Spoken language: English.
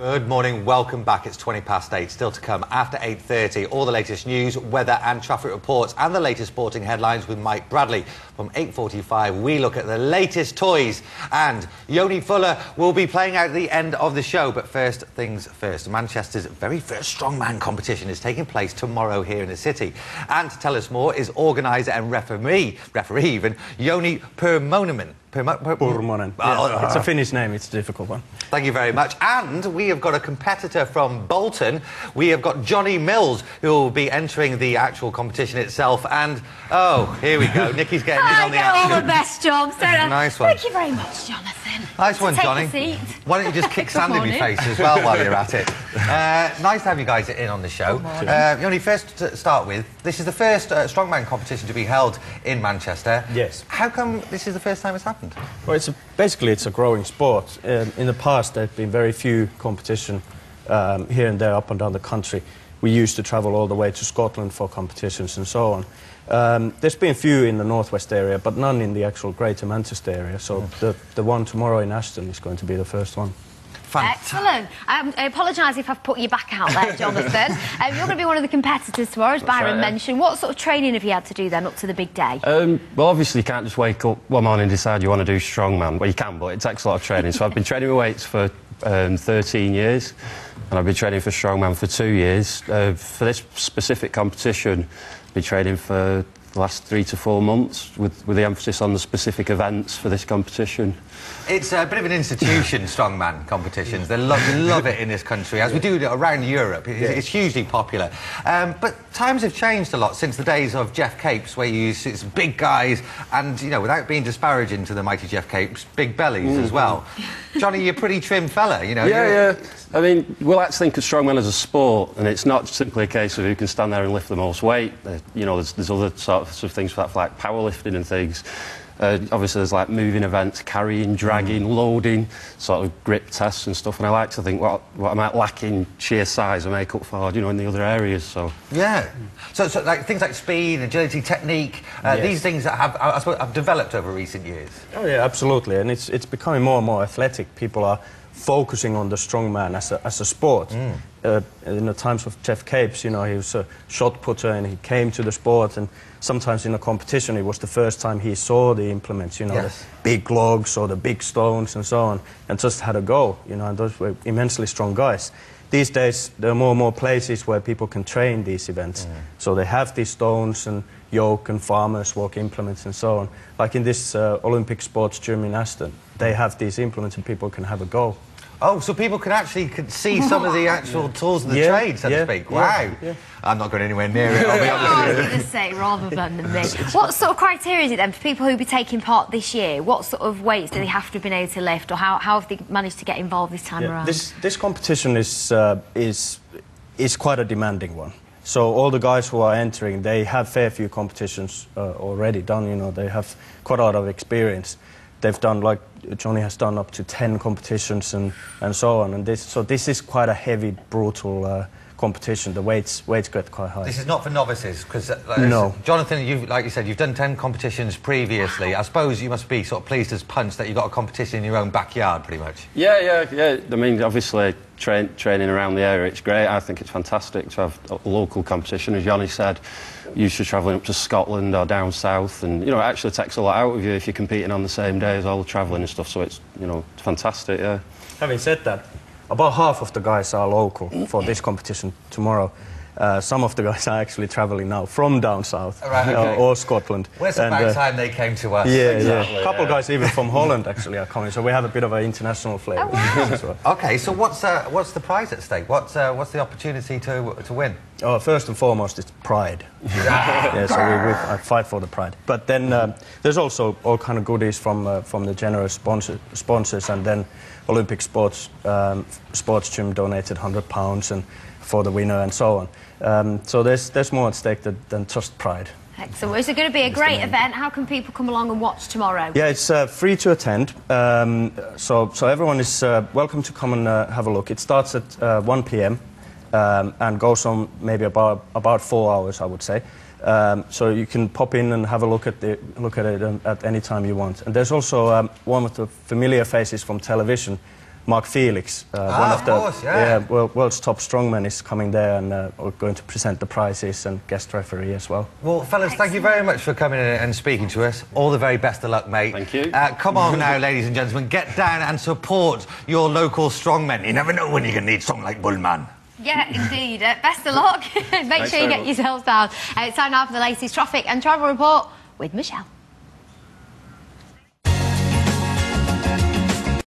Good morning, welcome back. It's 8:20. Still to come after 8:30. All the latest news, weather and traffic reports and the latest sporting headlines with Mike Bradley. From 8:45, we look at the latest toys. And Yoni Fuller will be playing out at the end of the show. But first things first, Manchester's very first strongman competition is taking place tomorrow here in the city. And to tell us more is organiser and referee even, Yoni Purmonen. Purmonen. Yeah, it's a Finnish name, it's a difficult one. Thank you very much. And we have got a competitor from Bolton. We have got Johnny Mills, who will be entering the actual competition itself. And, oh, here we go. Nikki's getting in on the action. I get all the best jobs. Nice one. Thank you very much, Jonathan. Nice one, Johnny. Take a seat. Why don't you just kick sand in your face as well while you're at it? Nice to have you guys in on the show. Yoni, first to start with, this is the first strongman competition to be held in Manchester. Yes. How come this is the first time it's happened? Well, basically it's a growing sport. In the past, there have been very few competition here and there, up and down the country. We used to travel all the way to Scotland for competitions and so on. There's been a few in the northwest area, but none in the actual Greater Manchester area. So the one tomorrow in Ashton is going to be the first one. Excellent. I apologise if I've put you back out there, Jonathan. You're going to be one of the competitors tomorrow, as Byron mentioned. What sort of training have you had to do then up to the big day? Well, obviously you can't just wake up one morning and decide you want to do strongman. Well, you can, but it takes a lot of training. So I've been training with weights for 13 years, and I've been training for strongman for 2 years. For this specific competition, I've been training for the last 3 to 4 months, with the emphasis on the specific events for this competition. It's a bit of an institution, strongman competitions. They love it in this country, as we do around Europe. It's hugely popular. But times have changed a lot since the days of Jeff Capes, where you see it's big guys and, you know, without being disparaging to the mighty Jeff Capes, big bellies as well. Johnny, you're a pretty trim fella, you know. Yeah. I mean, we like to think of strongman as a sport, and it's not simply a case of who can stand there and lift the most weight. You know, there's other sorts of things for that, like powerlifting and things. Obviously, there's like moving events, carrying, dragging, loading, sort of grip tests and stuff. And I like to think what I might lack in sheer size, I make up for, you know, in the other areas. So yeah. So like things like speed, agility, technique, these things that have developed over recent years. Oh yeah, absolutely. And it's becoming more and more athletic. People are focusing on the strongman as a sport. In the times of Jeff Capes, you know, he was a shot putter and he came to the sport, and sometimes in a competition it was the first time he saw the implements, you know, the big logs or the big stones and so on, and just had a go, you know, and those were immensely strong guys. These days there are more and more places where people can train these events. So they have these stones and yoke and farmers walk implements and so on. Like in this Olympic sports gym in Ashton, they have these implements and people can have a go. Oh, so people can actually see some of the actual tools of the trade, so to speak. Wow. Yeah. I'm not going anywhere near it, I'll be honest. I was going to say, rather than me. What sort of criteria is it then for people who will be taking part this year? What sort of weights do they have to have been able to lift, or how have they managed to get involved this time around? This competition is quite a demanding one. So all the guys who are entering, they have fair few competitions already done, you know, they have quite a lot of experience. They've done, like Johnny has done, up to 10 competitions and so on. And this is quite a heavy, brutal competition. The weights get quite high. This is not for novices, because no. Jonathan, like you said, you've done 10 competitions previously. I suppose you must be sort of pleased as punch that you've got a competition in your own backyard, pretty much. Yeah. I mean, obviously, training around the area, it's great. I think it's fantastic to have a local competition. As Johnny said, used to travelling up to Scotland or down south, and, you know, it actually takes a lot out of you if you're competing on the same day as all the travelling and stuff, so it's, you know, it's fantastic, yeah. Having said that, about half of the guys are local for this competition tomorrow. Some of the guys are actually travelling now from down south or Scotland. Where's the back time they came to us? Yeah. A couple of guys even from Holland actually are coming, so we have a bit of an international flavour. Oh, wow. Okay, so what's the prize at stake? What's the opportunity to win? Oh, first and foremost, it's pride. Yeah, so I fight for the pride. But then there's also all kind of goodies from the generous sponsors, and then Olympic Sports Gym donated £100 and for the winner and so on. So there's more at stake than just pride. Excellent. Is it going to be a great event? How can people come along and watch tomorrow? Yeah, it's free to attend. So everyone is welcome to come and have a look. It starts at 1 p.m. And goes on maybe about 4 hours, I would say. So you can pop in and have a look at it at any time you want. And there's also one of the familiar faces from television, Mark Felix, world's top strongman, is coming there, and we're going to present the prizes and guest referee as well. Well, fellas, thank you very much for coming in and speaking to us. All the very best of luck, mate. Thank you. Come on now, ladies and gentlemen, get down and support your local strongmen. You never know when you're going to need someone like Bullman. Yeah, indeed. Best of luck. Make sure you get yourselves down. It's time now for the latest traffic and travel report with Michelle.